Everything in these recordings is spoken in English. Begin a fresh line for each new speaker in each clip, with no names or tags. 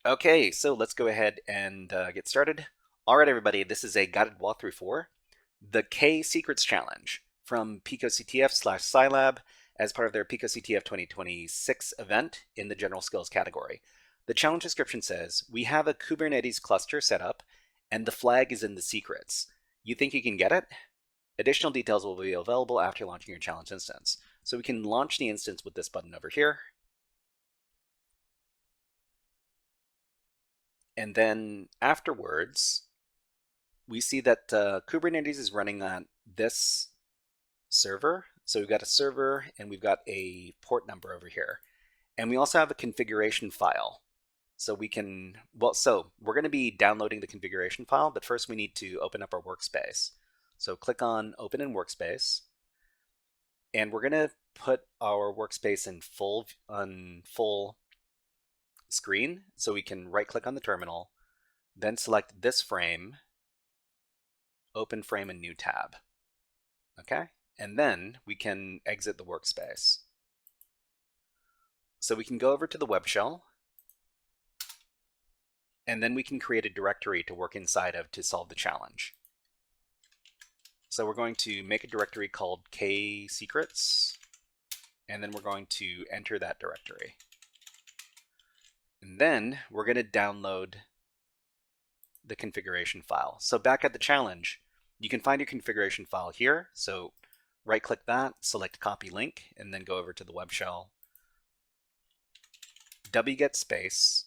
Okay, so let's go ahead and get started. All right, everybody, this is a guided walkthrough for the KSECRETS challenge from picoCTF/Cylab as part of their picoCTF 2026 event in the general skills category. The challenge description says, we have a Kubernetes cluster set up and the flag is in the secrets. You think you can get it? Additional details will be available after launching your challenge instance. So we can launch the instance with this button over here. And then afterwards, we see that Kubernetes is running on this server. So we've got a server and we've got a port number over here. And we also have a configuration file. So we can, so we're going to be downloading the configuration file, but first we need to open up our workspace. So click on Open in Workspace. And we're going to put our workspace in full screen. So we can right click on the terminal, then select this frame, open frame and new tab. Okay, and then we can exit the workspace. So we can go over to the web shell, and then we can create a directory to work inside of to solve the challenge. So we're going to make a directory called KSECRETS, and then we're going to enter that directory. And then we're going to download the configuration file. So back at the challenge, you can find your configuration file here. So right click that, select copy link, and then go over to the web shell, wget space,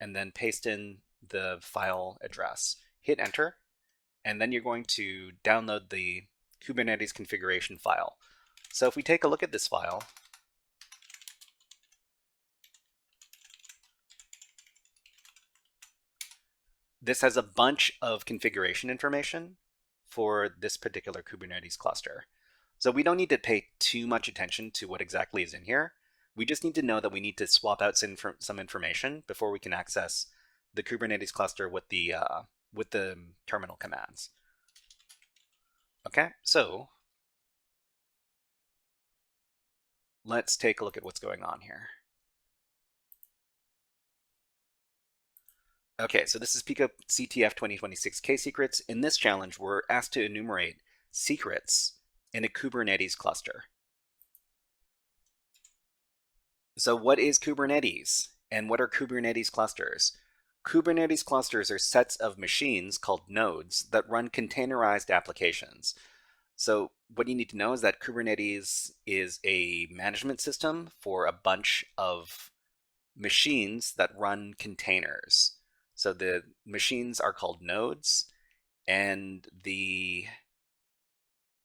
and then paste in the file address. Hit enter, and then you're going to download the Kubernetes configuration file. So if we take a look at this file, this has a bunch of configuration information for this particular Kubernetes cluster. So we don't need to pay too much attention to what exactly is in here. We just need to know that we need to swap out some information before we can access the Kubernetes cluster with the terminal commands. Okay, so let's take a look at what's going on here. Okay, so this is picoCTF 2026 KSECRETS. In this challenge, we're asked to enumerate secrets in a Kubernetes cluster. So what is Kubernetes? And what are Kubernetes clusters? Kubernetes clusters are sets of machines called nodes that run containerized applications. So what you need to know is that Kubernetes is a management system for a bunch of machines that run containers. So the machines are called nodes, and the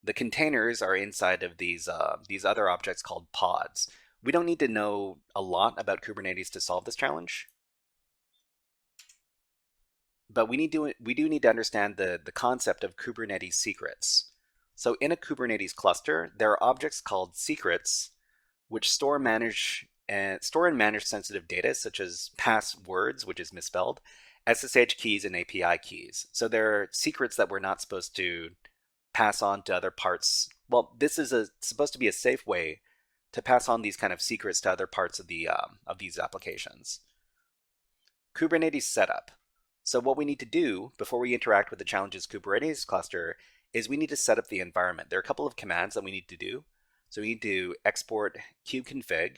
containers are inside of these other objects called pods. We don't need to know a lot about Kubernetes to solve this challenge, but we do need to understand the concept of Kubernetes secrets. So in a Kubernetes cluster, there are objects called secrets, which store and manage sensitive data, such as passwords, which is misspelled, SSH keys, and API keys. So there are secrets that we're not supposed to pass on to other parts. Well, this is supposed to be a safe way to pass on these kind of secrets to other parts of these applications. Kubernetes setup. So what we need to do before we interact with the challenges Kubernetes cluster is we need to set up the environment. There are a couple of commands that we need to do. So we need to export kubeconfig,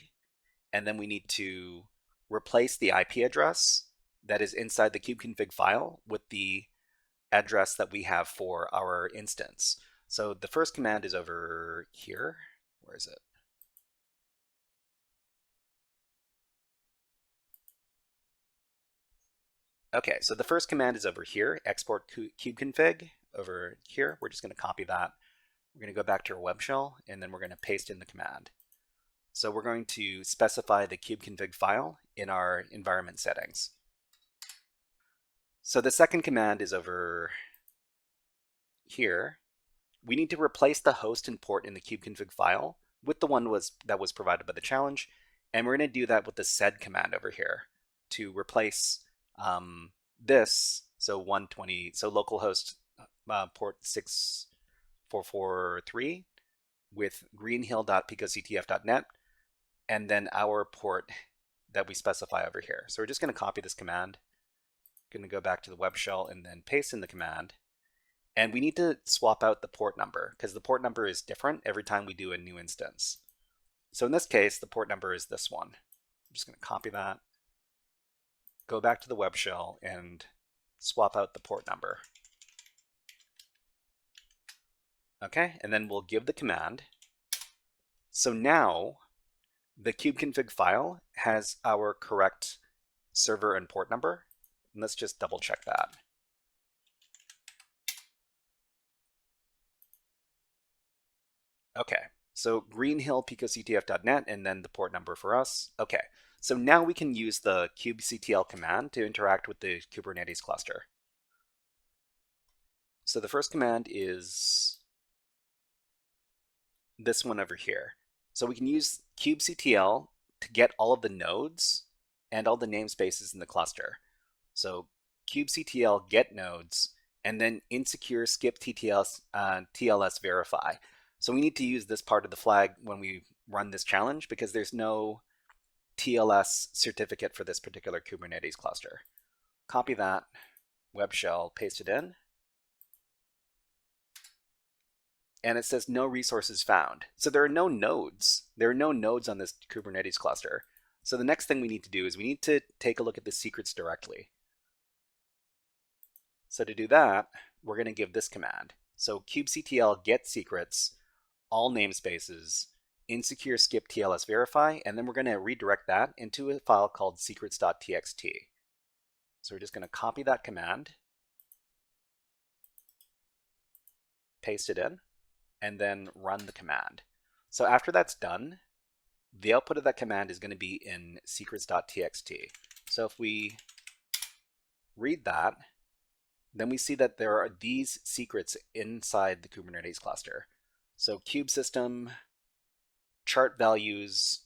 and then we need to replace the IP address that is inside the kubeconfig file with the address that we have for our instance. So the first command is over here. Where is it? Okay, so the first command is over here, export kubeconfig over here. We're just going to copy that. We're going to go back to our web shell, and then we're going to paste in the command. So we're going to specify the kubeconfig file in our environment settings. So the second command is over here. We need to replace the host and port in the kubeconfig file with the one that was provided by the challenge, and we're going to do that with the sed command over here to replace this So 120, so localhost port 6443 with greenhill.picoCTF.net, and then our port that we specify over here. So we're just going to copy this command. Going to go back to the web shell and then paste in the command. And we need to swap out the port number because the port number is different every time we do a new instance. So in this case, the port number is this one. I'm just going to copy that, go back to the web shell, and swap out the port number. Okay, and then we'll give the command. So now the kubeconfig file has our correct server and port number. And let's just double check that. Okay, so greenhill.picoCTF.net and then the port number for us. Okay, so now we can use the kubectl command to interact with the Kubernetes cluster. So the first command is this one over here. So we can use kubectl to get all of the nodes and all the namespaces in the cluster. So kubectl get nodes and then insecure skip TLS verify. So we need to use this part of the flag when we run this challenge because there's no TLS certificate for this particular Kubernetes cluster. Copy that web shell, paste it in. And it says no resources found. So there are no nodes. There are no nodes on this Kubernetes cluster. So the next thing we need to do is we need to take a look at the secrets directly. So to do that, we're going to give this command. So kubectl get secrets, all namespaces, insecure skip TLS verify, and then we're going to redirect that into a file called secrets.txt. So we're just going to copy that command, paste it in, and then run the command. So after that's done, the output of that command is going to be in secrets.txt. So if we read that, then we see that there are these secrets inside the Kubernetes cluster. So kube system, chart values,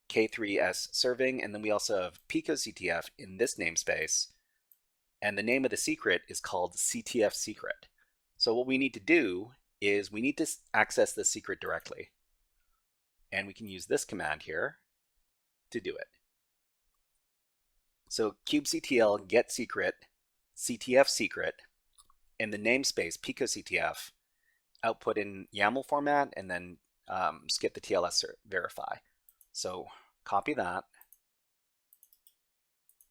K3s serving, and then we also have picoCTF in this namespace. And the name of the secret is called CTF secret. So what we need to do is we need to access the secret directly. And we can use this command here to do it. So kubectl get secret, CTF secret, in the namespace picoCTF, output in YAML format, and then skip the TLS verify. So copy that,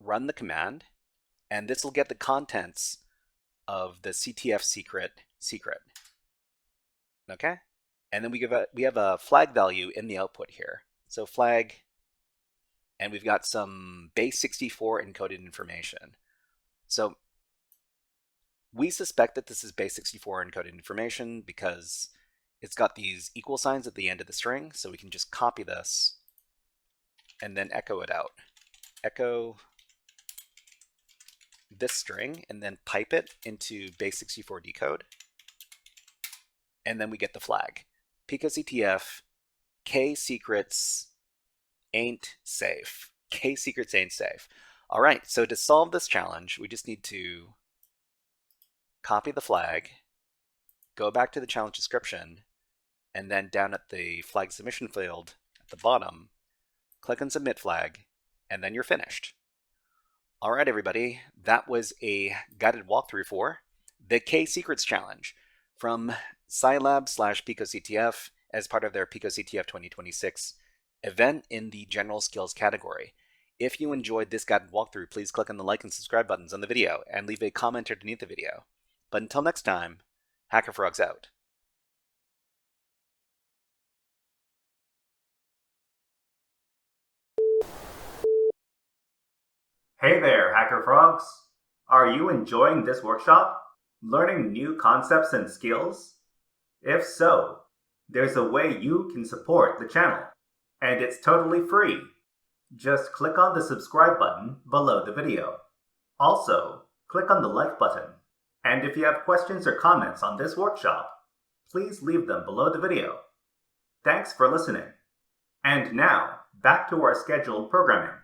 run the command, and this will get the contents of the CTF secret. Okay, and then we have a flag value in the output here. So flag, and we've got some base 64 encoded information. So we suspect that this is base 64 encoded information because it's got these equal signs at the end of the string. So we can just copy this and then echo it out. Echo this string and then pipe it into base 64 decode. And then we get the flag. picoCTF, KSECRETS ain't safe. KSECRETS ain't safe. All right, so to solve this challenge, we just need to copy the flag, go back to the challenge description, and then down at the flag submission field at the bottom, click on submit flag, and then you're finished. All right, everybody, that was a guided walkthrough for the KSECRETS challenge from Cylab/picoCTF as part of their picoCTF 2026 event in the general skills category. If you enjoyed this guided walkthrough, please click on the like and subscribe buttons on the video and leave a comment underneath the video. But until next time, HackerFrogs out.
Hey there, HackerFrogs! Are you enjoying this workshop? Learning new concepts and skills? If so, there's a way you can support the channel, and it's totally free. Just click on the subscribe button below the video. Also, click on the like button. And if you have questions or comments on this workshop, please leave them below the video. Thanks for listening. And now, back to our scheduled programming.